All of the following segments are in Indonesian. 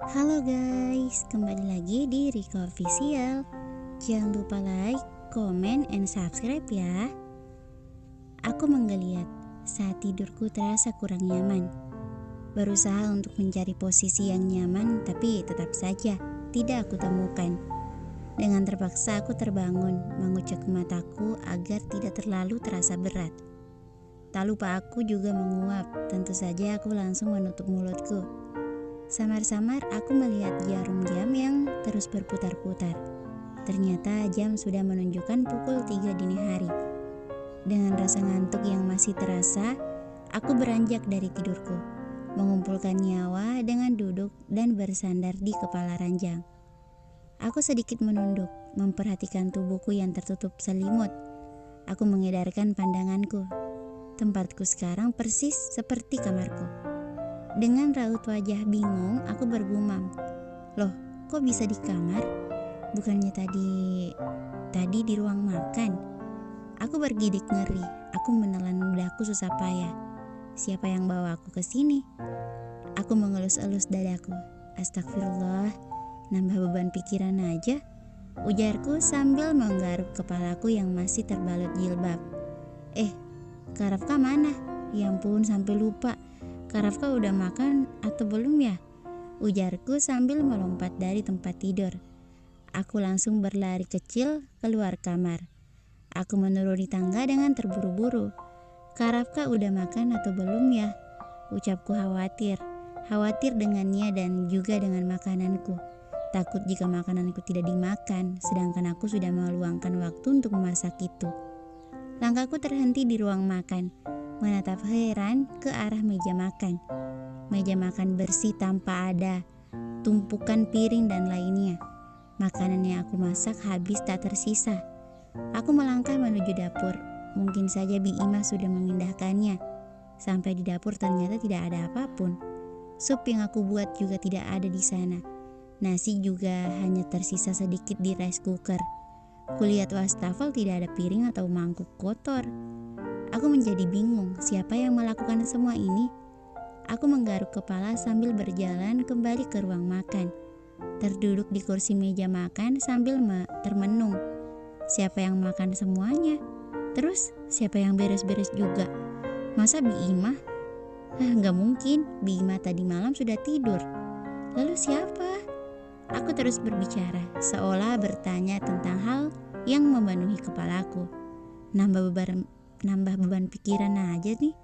Halo guys, kembali lagi di Riko Official. Jangan lupa like, comment, and subscribe ya. Aku menggeliat saat tidurku terasa kurang nyaman. Berusaha untuk mencari posisi yang nyaman, tapi tetap saja tidak aku temukan. Dengan terpaksa aku terbangun, mengucek mataku agar tidak terlalu terasa berat. Tak lupa aku juga menguap, tentu saja aku langsung menutup mulutku. Samar-samar aku melihat jarum jam yang terus berputar-putar. Ternyata jam sudah menunjukkan pukul 3 dini hari. Dengan rasa ngantuk yang masih terasa, aku beranjak dari tidurku, mengumpulkan nyawa dengan duduk dan bersandar di kepala ranjang. Aku sedikit menunduk, memperhatikan tubuhku yang tertutup selimut. Aku mengedarkan pandanganku. Tempatku sekarang persis seperti kamarku. Dengan raut wajah bingung, aku bergumam, "Loh, kok bisa di kamar? Bukannya tadi di ruang makan?" Aku bergidik ngeri. Aku menelan ludahku susah payah. Siapa yang bawa aku ke sini? Aku mengelus-elus dadaku. Astagfirullah, nambah beban pikiran aja, ujarku sambil menggaruk kepalaku yang masih terbalut jilbab. Karafka mana? Ya ampun, sampai lupa. Karafka udah makan atau belum ya? Ujarku sambil melompat dari tempat tidur. Aku langsung berlari kecil keluar kamar. Aku menuruni tangga dengan terburu-buru. Karafka udah makan atau belum ya? Ucapku khawatir dengannya dan juga dengan makananku. Takut jika makananku tidak dimakan, sedangkan aku sudah meluangkan waktu untuk memasak itu. Langkahku terhenti di ruang makan, menatap heran ke arah meja makan. Meja makan bersih tanpa ada tumpukan piring dan lainnya. Makanan yang aku masak habis tak tersisa. Aku melangkah menuju dapur. Mungkin saja Bi Ima sudah memindahkannya. Sampai di dapur ternyata tidak ada apapun. Sup yang aku buat juga tidak ada di sana. Nasi juga hanya tersisa sedikit di rice cooker. Kulihat wastafel tidak ada piring atau mangkuk kotor. Aku menjadi bingung, siapa yang melakukan semua ini? Aku menggaruk kepala sambil berjalan kembali ke ruang makan. Terduduk di kursi meja makan sambil termenung. Siapa yang makan semuanya? Terus siapa yang beres-beres juga? Masa Bi Ima? Gak mungkin, Bi Ima tadi malam sudah tidur. Lalu siapa? Aku terus berbicara, seolah bertanya tentang hal yang memenuhi kepalaku. Nambah beban pikiran aja nih.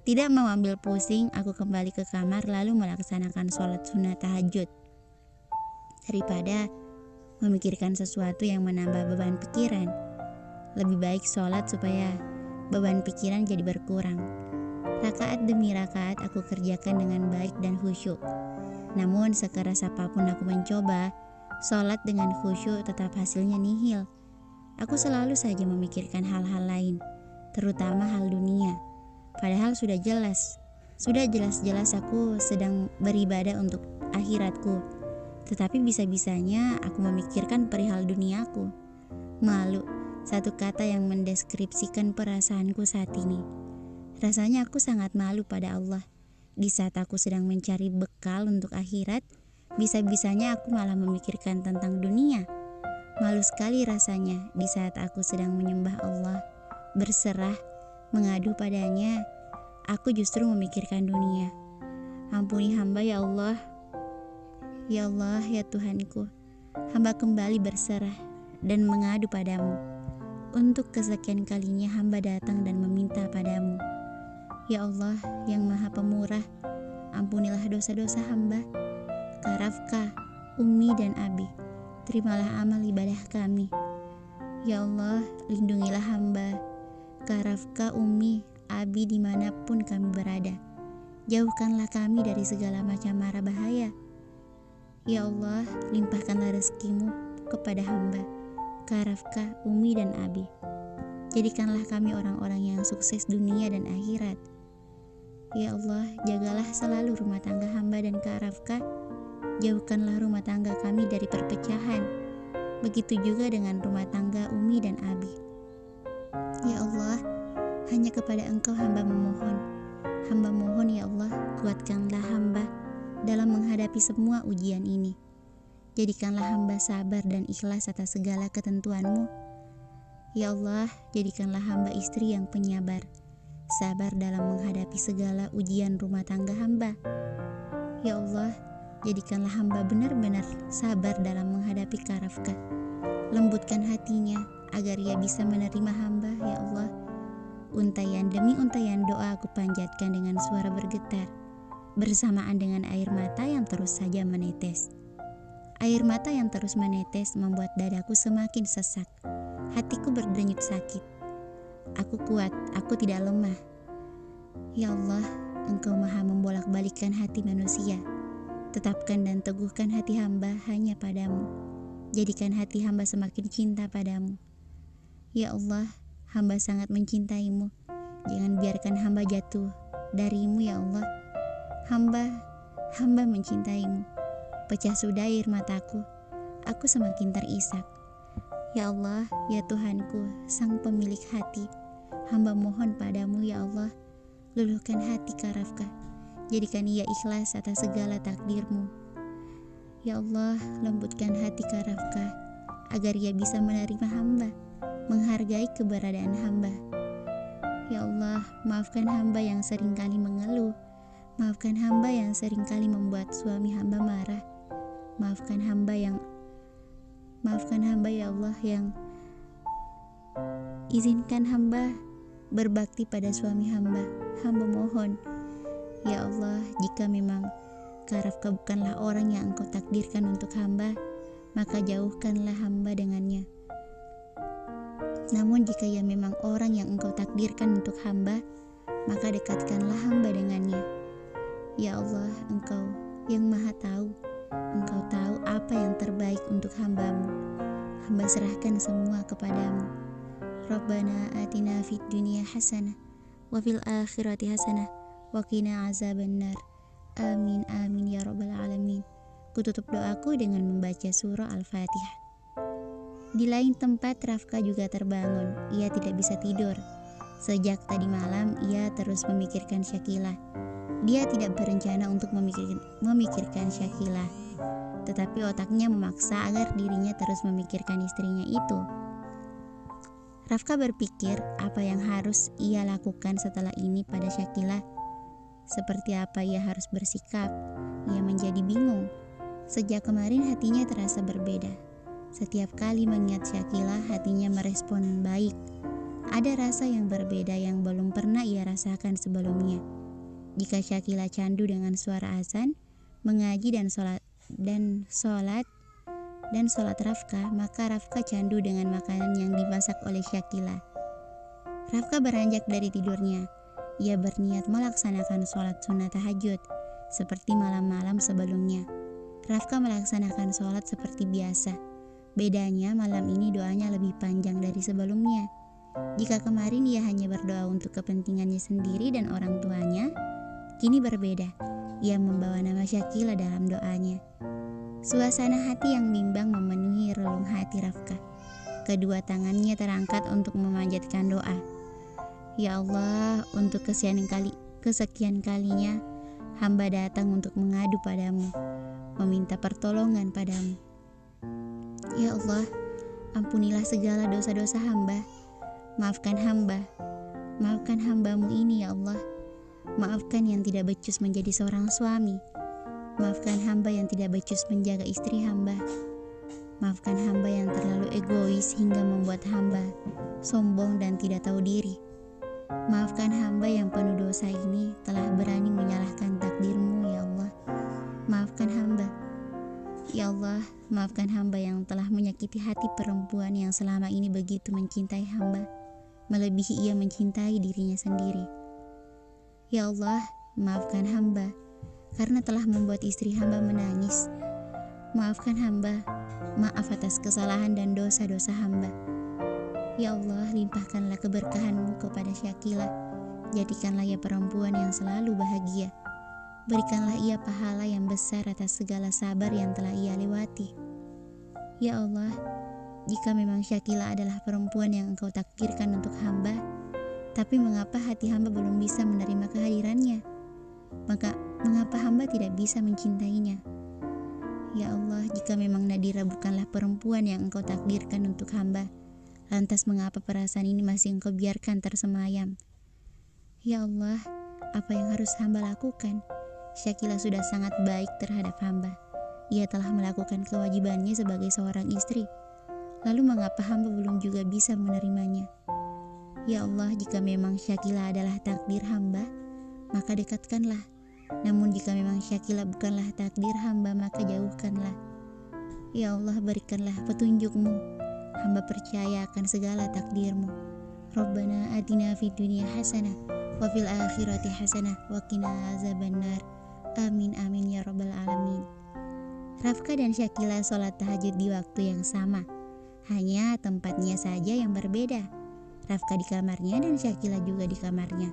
Tidak mau ambil pusing, aku kembali ke kamar lalu melaksanakan sholat sunat tahajud. Daripada memikirkan sesuatu yang menambah beban pikiran, lebih baik sholat supaya beban pikiran jadi berkurang. Rakaat demi rakaat aku kerjakan dengan baik dan khusyuk. Namun sekeras apapun aku mencoba, sholat dengan khusyuk tetap hasilnya nihil. Aku selalu saja memikirkan hal-hal lain, terutama hal dunia. Padahal sudah jelas-jelas aku sedang beribadah untuk akhiratku. Tetapi bisa-bisanya aku memikirkan perihal duniaku. Malu, satu kata yang mendeskripsikan perasaanku saat ini. Rasanya aku sangat malu pada Allah. Di saat aku sedang mencari bekal untuk akhirat, bisa-bisanya aku malah memikirkan tentang dunia. Malu sekali rasanya di saat aku sedang menyembah Allah, berserah, mengadu padanya, aku justru memikirkan dunia. Ampuni hamba ya Allah. Ya Allah, ya Tuhanku, hamba kembali berserah dan mengadu padamu. Untuk kesekian kalinya hamba datang dan meminta padamu. Ya Allah yang Maha Pemurah, ampunilah dosa-dosa hamba. Karafka, Umi dan Abi, terimalah amal ibadah kami. Ya Allah, lindungilah hamba. Karafka, Umi, Abi dimanapun kami berada. Jauhkanlah kami dari segala macam mara bahaya. Ya Allah, limpahkanlah rezekimu kepada hamba. Karafka, Umi dan Abi. Jadikanlah kami orang-orang yang sukses dunia dan akhirat. Ya Allah, jagalah selalu rumah tangga hamba dan Karafka. Jauhkanlah rumah tangga kami dari perpecahan. Begitu juga dengan rumah tangga Umi dan Abi. Ya Allah, hanya kepada Engkau hamba memohon. Hamba mohon ya Allah, kuatkanlah hamba. dalam menghadapi semua ujian ini. Jadikanlah hamba sabar dan ikhlas atas segala ketentuan-Mu. Ya Allah, jadikanlah hamba istri yang penyabar, sabar dalam menghadapi segala ujian rumah tangga hamba. Ya Allah, jadikanlah hamba benar-benar sabar dalam menghadapi Kak Rafka. Lembutkan hatinya agar ia bisa menerima hamba, ya Allah. Untayan demi untayan doa aku panjatkan dengan suara bergetar, bersamaan dengan air mata yang terus saja menetes. Air mata yang terus menetes membuat dadaku semakin sesak. Hatiku berdenyut sakit. Aku kuat, aku tidak lemah. Ya Allah, Engkau maha membolak-balikkan hati manusia. Tetapkan dan teguhkan hati hamba hanya padamu. Jadikan hati hamba semakin cinta padamu. Ya Allah, hamba sangat mencintaimu. Jangan biarkan hamba jatuh darimu, ya Allah. Hamba mencintaimu. Pecah sudah air mataku, aku semakin terisak. Ya Allah, ya Tuhanku, Sang pemilik hati, hamba mohon padamu, ya Allah, luluhkan hati Kak Rafka, jadikan ia ikhlas atas segala takdir-Mu. Ya Allah, lembutkan hati Kak Rafka, agar ia bisa menerima hamba, menghargai keberadaan hamba. Ya Allah, maafkan hamba yang seringkali mengeluh, maafkan hamba yang seringkali membuat suami hamba marah. Maafkan hamba ya Allah yang izinkan hamba berbakti pada suami hamba. Hamba mohon, ya Allah, jika memang Kak Rafka bukanlah orang yang Engkau takdirkan untuk hamba, maka jauhkanlah hamba dengannya. Namun jika ia memang orang yang Engkau takdirkan untuk hamba, maka dekatkanlah hamba dengannya. Ya Allah, Engkau yang maha tahu, Engkau tahu apa yang terbaik untuk hamba-Mu. Hamba serahkan semua kepadamu. Rabbana atina fid dunya hasanah wa fil akhirati hasanah wa qina azabannar. Amin amin ya rabbal alamin. Kututup doaku dengan membaca surah Al-Fatihah. Di lain tempat Rafka juga terbangun. Ia tidak bisa tidur. Sejak tadi malam ia terus memikirkan Syakila. Dia tidak berencana untuk memikirkan Syakila, tetapi otaknya memaksa agar dirinya terus memikirkan istrinya itu. Rafka berpikir apa yang harus ia lakukan setelah ini pada Syakila. Seperti apa ia harus bersikap. Ia menjadi bingung. Sejak kemarin hatinya terasa berbeda. Setiap kali mengingat Syakila, hatinya merespon baik. Ada rasa yang berbeda yang belum pernah ia rasakan sebelumnya. Jika Syakila candu dengan suara azan, mengaji dan sholat Rafka, maka Rafka candu dengan makanan yang dimasak oleh Syakila. Rafka beranjak dari tidurnya. Ia berniat melaksanakan sholat sunat tahajud seperti malam-malam sebelumnya. Rafka melaksanakan sholat seperti biasa. Bedanya malam ini doanya lebih panjang dari sebelumnya. Jika kemarin ia hanya berdoa untuk kepentingannya sendiri dan orang tuanya, kini berbeda. Ia membawa nama Syakila dalam doanya. Suasana hati yang bimbang memenuhi relung hati Rafka. Kedua tangannya terangkat untuk memanjatkan doa. Ya Allah, untuk kesekian kalinya hamba datang untuk mengadu padamu, meminta pertolongan padamu. Ya Allah, ampunilah segala dosa-dosa hamba. Maafkan hamba-Mu ini, ya Allah. Maafkan yang tidak becus menjadi seorang suami. Maafkan hamba yang tidak becus menjaga istri hamba. Maafkan hamba yang terlalu egois hingga membuat hamba sombong dan tidak tahu diri. Maafkan hamba yang penuh dosa ini telah berani menyalahkan takdir-Mu, ya Allah. Maafkan hamba. Ya Allah, maafkan hamba yang telah menyakiti hati perempuan yang selama ini begitu mencintai hamba, melebihi ia mencintai dirinya sendiri. Ya Allah, maafkan hamba karena telah membuat istri hamba menangis. Maafkan hamba, maaf atas kesalahan dan dosa-dosa hamba. Ya Allah, limpahkanlah keberkahan-Mu kepada Syakila. Jadikanlah ia perempuan yang selalu bahagia. Berikanlah ia pahala yang besar atas segala sabar yang telah ia lewati. Ya Allah, jika memang Syakila adalah perempuan yang Engkau takdirkan untuk hamba, tapi mengapa hati hamba belum bisa menerima kehadirannya? Mengapa hamba tidak bisa mencintainya? Ya Allah, jika memang Nadira bukanlah perempuan yang engkau takdirkan untuk hamba, lantas mengapa perasaan ini masih engkau biarkan tersemayam? Ya Allah, apa yang harus hamba lakukan? Syakila sudah sangat baik terhadap hamba. Ia telah melakukan kewajibannya sebagai seorang istri. Lalu mengapa hamba belum juga bisa menerimanya? Ya Allah, jika memang Syakila adalah takdir hamba, maka dekatkanlah. Namun jika memang Syakila bukanlah takdir hamba, maka jauhkanlah. Ya Allah, berikanlah petunjuk-Mu. Hamba percaya akan segala takdir-Mu. Rabbana atina fid dunya hasanah wa fil akhirati hasanah wa qina azabannar. Amin amin ya rabbal alamin. Rafka dan Syakila sholat tahajud di waktu yang sama, hanya tempatnya saja yang berbeda. Rafka di kamarnya dan Syakila juga di kamarnya.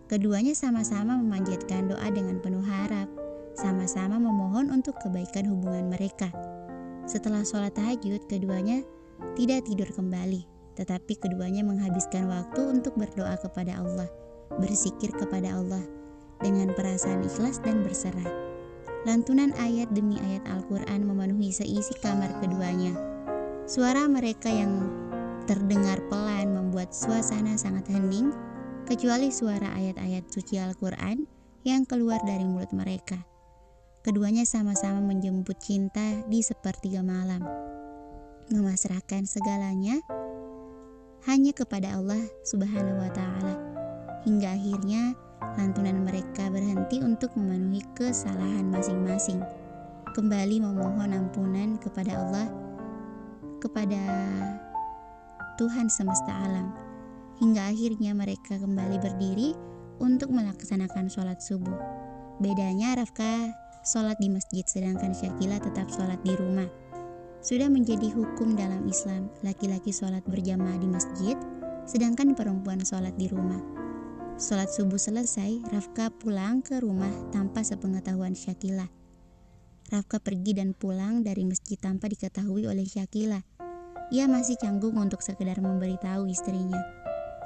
Keduanya sama-sama memanjatkan doa dengan penuh harap, sama-sama memohon untuk kebaikan hubungan mereka. Setelah sholat tahajud, keduanya tidak tidur kembali, tetapi keduanya menghabiskan waktu untuk berdoa kepada Allah, berzikir kepada Allah dengan perasaan ikhlas dan berserah. Lantunan ayat demi ayat Al-Quran memenuhi seisi kamar keduanya. Suara mereka yang terdengar pelan membuat suasana sangat hening, kecuali suara ayat-ayat suci Al-Quran yang keluar dari mulut mereka. Keduanya sama-sama menjemput cinta di sepertiga malam, memasrahkan segalanya hanya kepada Allah Subhanahu wa Ta'ala, hingga akhirnya lantunan mereka berhenti untuk memenuhi kesalahan masing-masing, kembali memohon ampunan kepada Allah, kepada Tuhan semesta alam, hingga akhirnya mereka kembali berdiri untuk melaksanakan sholat subuh. Bedanya Rafka sholat di masjid, sedangkan Syakila tetap sholat di rumah. Sudah menjadi hukum dalam Islam, laki-laki sholat berjamaah di masjid, sedangkan perempuan sholat di rumah. Sholat subuh selesai, Rafka pulang ke rumah tanpa sepengetahuan Syakila. Rafka pergi dan pulang dari masjid tanpa diketahui oleh Syakila. Ia masih canggung untuk sekedar memberitahu istrinya.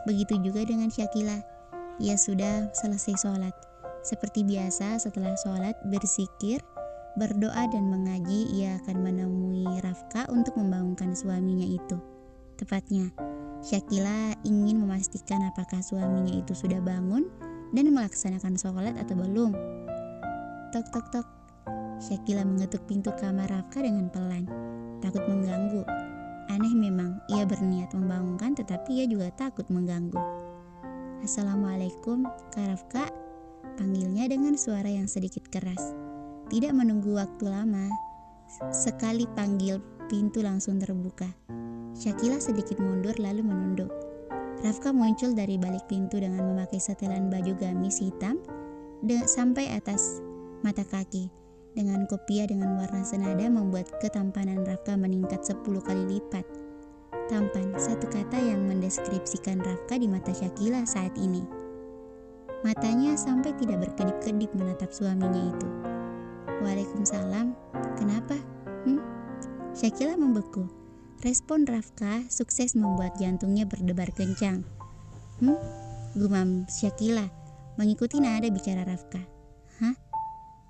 Begitu juga dengan Syakila. Ia sudah selesai sholat. Seperti biasa, setelah sholat, berzikir, berdoa dan mengaji, ia akan menemui Rafka untuk membangunkan suaminya itu. Tepatnya, Syakila ingin memastikan apakah suaminya itu sudah bangun dan melaksanakan sholat atau belum. Tok tok tok. Syakila mengetuk pintu kamar Rafka dengan pelan, takut mengganggu. Aneh memang, ia berniat membangunkan tetapi ia juga takut mengganggu. Assalamualaikum, Kak Rafka, panggilnya dengan suara yang sedikit keras. Tidak menunggu waktu lama, sekali panggil pintu langsung terbuka. Syakila sedikit mundur lalu menunduk. Rafka muncul dari balik pintu dengan memakai setelan baju gamis hitam sampai atas mata kaki. Dengan kopiah dengan warna senada membuat ketampanan Rafka meningkat 10 kali lipat. Tampan, satu kata yang mendeskripsikan Rafka di mata Syakila saat ini. Matanya sampai tidak berkedip-kedip menatap suaminya itu. Waalaikumsalam, kenapa? Syakila membeku. Respon Rafka sukses membuat jantungnya berdebar kencang. Gumam Syakila mengikuti nada bicara Rafka. Hah?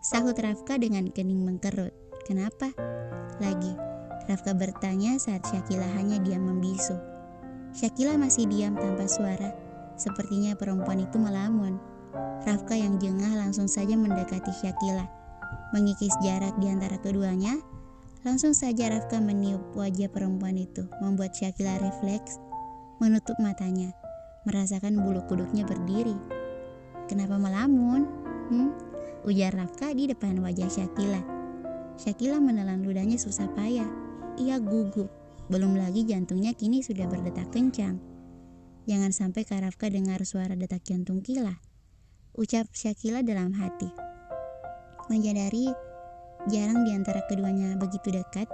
Sahut Rafka dengan kening mengkerut. Kenapa? Lagi. Rafka bertanya saat Syakila hanya diam membisu. Syakila masih diam tanpa suara. Sepertinya perempuan itu melamun. Rafka yang jengah langsung saja mendekati Syakila. Mengikis jarak di antara keduanya, langsung saja Rafka meniup wajah perempuan itu, membuat Syakila refleks, menutup matanya, merasakan bulu kuduknya berdiri. Kenapa melamun? Ujar Rafka di depan wajah Syakila. Syakila menelan ludahnya susah payah. Ia gugup, belum lagi jantungnya kini sudah berdetak kencang. Jangan sampai Kak Rafka dengar suara detak jantung Kila, ucap Syakila dalam hati. Menyadari jarang di antara keduanya begitu dekat,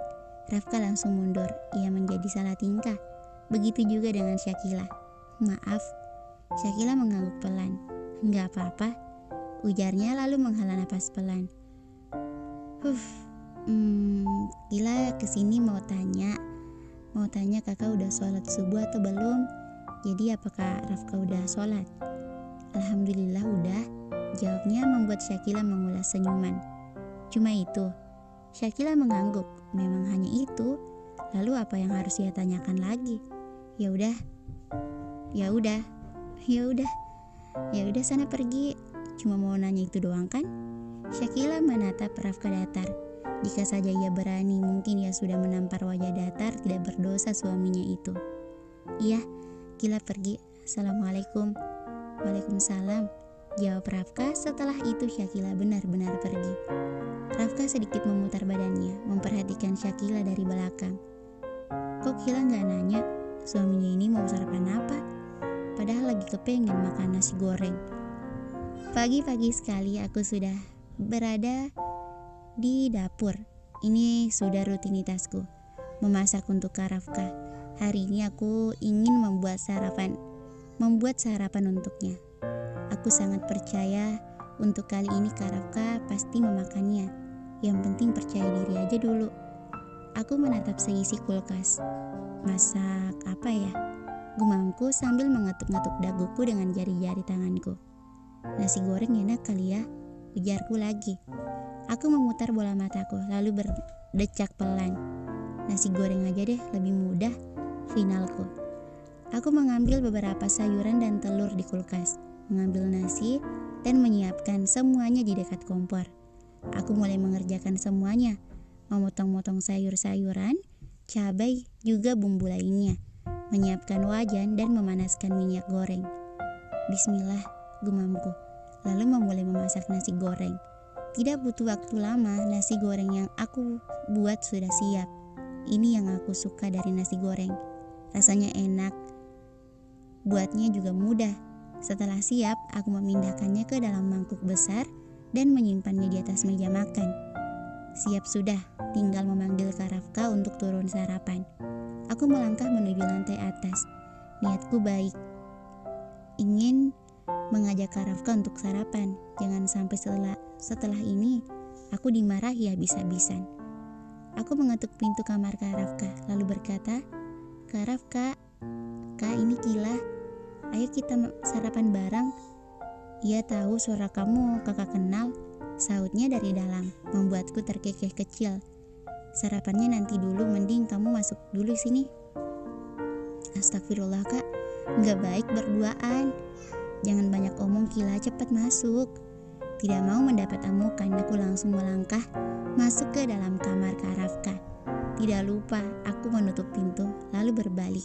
Rafka langsung mundur. Ia menjadi salah tingkah. Begitu juga dengan Syakila. Maaf, Syakila mengangguk pelan. Enggak apa-apa, ujarnya lalu menghela napas pelan. Kila kesini mau tanya kakak udah sholat subuh atau belum? Jadi apakah Rafka udah sholat? Alhamdulillah udah, jawabnya membuat Syakila mengulas senyuman. Cuma itu, Syakila mengangguk, memang hanya itu. Lalu apa yang harus ia tanyakan lagi? Ya udah, ya udah, ya udah, ya udah sana pergi. Cuma mau nanya itu doang kan? Syakila menatap Rafka datar. Jika saja ia berani, mungkin ia sudah menampar wajah datar tidak berdosa suaminya itu. Iya, Kila pergi. Assalamualaikum. Waalaikumsalam, jawab Rafka. Setelah itu Syakila benar-benar pergi. Rafka sedikit memutar badannya, memperhatikan Syakila dari belakang. Kok Kila gak nanya suaminya ini mau sarapan apa? Padahal lagi kepengen makan nasi goreng. Pagi-pagi sekali aku sudah berada di dapur. Ini sudah rutinitasku, memasak untuk Kak Rafka. Hari ini aku ingin membuat sarapan untuknya. Aku sangat percaya untuk kali ini Kak Rafka pasti memakannya. Yang penting percaya diri aja dulu. Aku menatap seisi kulkas. Masak apa ya? Gumamku sambil mengetuk-ngetuk daguku dengan jari-jari tanganku. Nasi goreng enak kali ya, ujarku lagi. Aku memutar bola mataku lalu berdecak pelan. Nasi goreng aja deh, lebih mudah, finalku. Aku mengambil beberapa sayuran dan telur di kulkas, mengambil nasi dan menyiapkan semuanya di dekat kompor. Aku mulai mengerjakan semuanya, memotong-motong sayur-sayuran, cabai, juga bumbu lainnya, menyiapkan wajan dan memanaskan minyak goreng. Bismillah, gumamku, lalu memulai memasak nasi goreng. Tidak butuh waktu lama, nasi goreng yang aku buat sudah siap. Ini yang aku suka dari nasi goreng. Rasanya enak, buatnya juga mudah. Setelah siap, aku memindahkannya ke dalam mangkuk besar dan menyimpannya di atas meja makan. Siap sudah, tinggal memanggil Kak Rafka untuk turun sarapan. Aku melangkah menuju lantai atas. Niatku baik, ingin mengajak Kak Rafka untuk sarapan. Jangan sampai setelah ini aku dimarahi habis-habisan. Aku mengetuk pintu kamar Kak Rafka lalu berkata, Kak Rafka, Kak ini Kila, ayo kita sarapan bareng. Ia tahu suara kamu kakak kenal, sautnya dari dalam, membuatku terkekeh kecil. Sarapannya nanti dulu, mending kamu masuk dulu sini. Astagfirullah Kak, gak baik berduaan. Jangan banyak omong Kila, cepat masuk. Tidak mau mendapat amukan, aku langsung melangkah masuk ke dalam kamar Kak Rafka. Tidak lupa, aku menutup pintu lalu berbalik.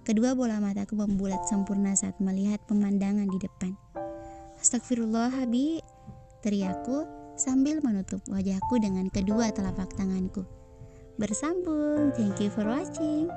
Kedua bola mataku membulat sempurna saat melihat pemandangan di depan. Astagfirullah Habi, teriakku sambil menutup wajahku dengan kedua telapak tanganku. Bersambung, thank you for watching.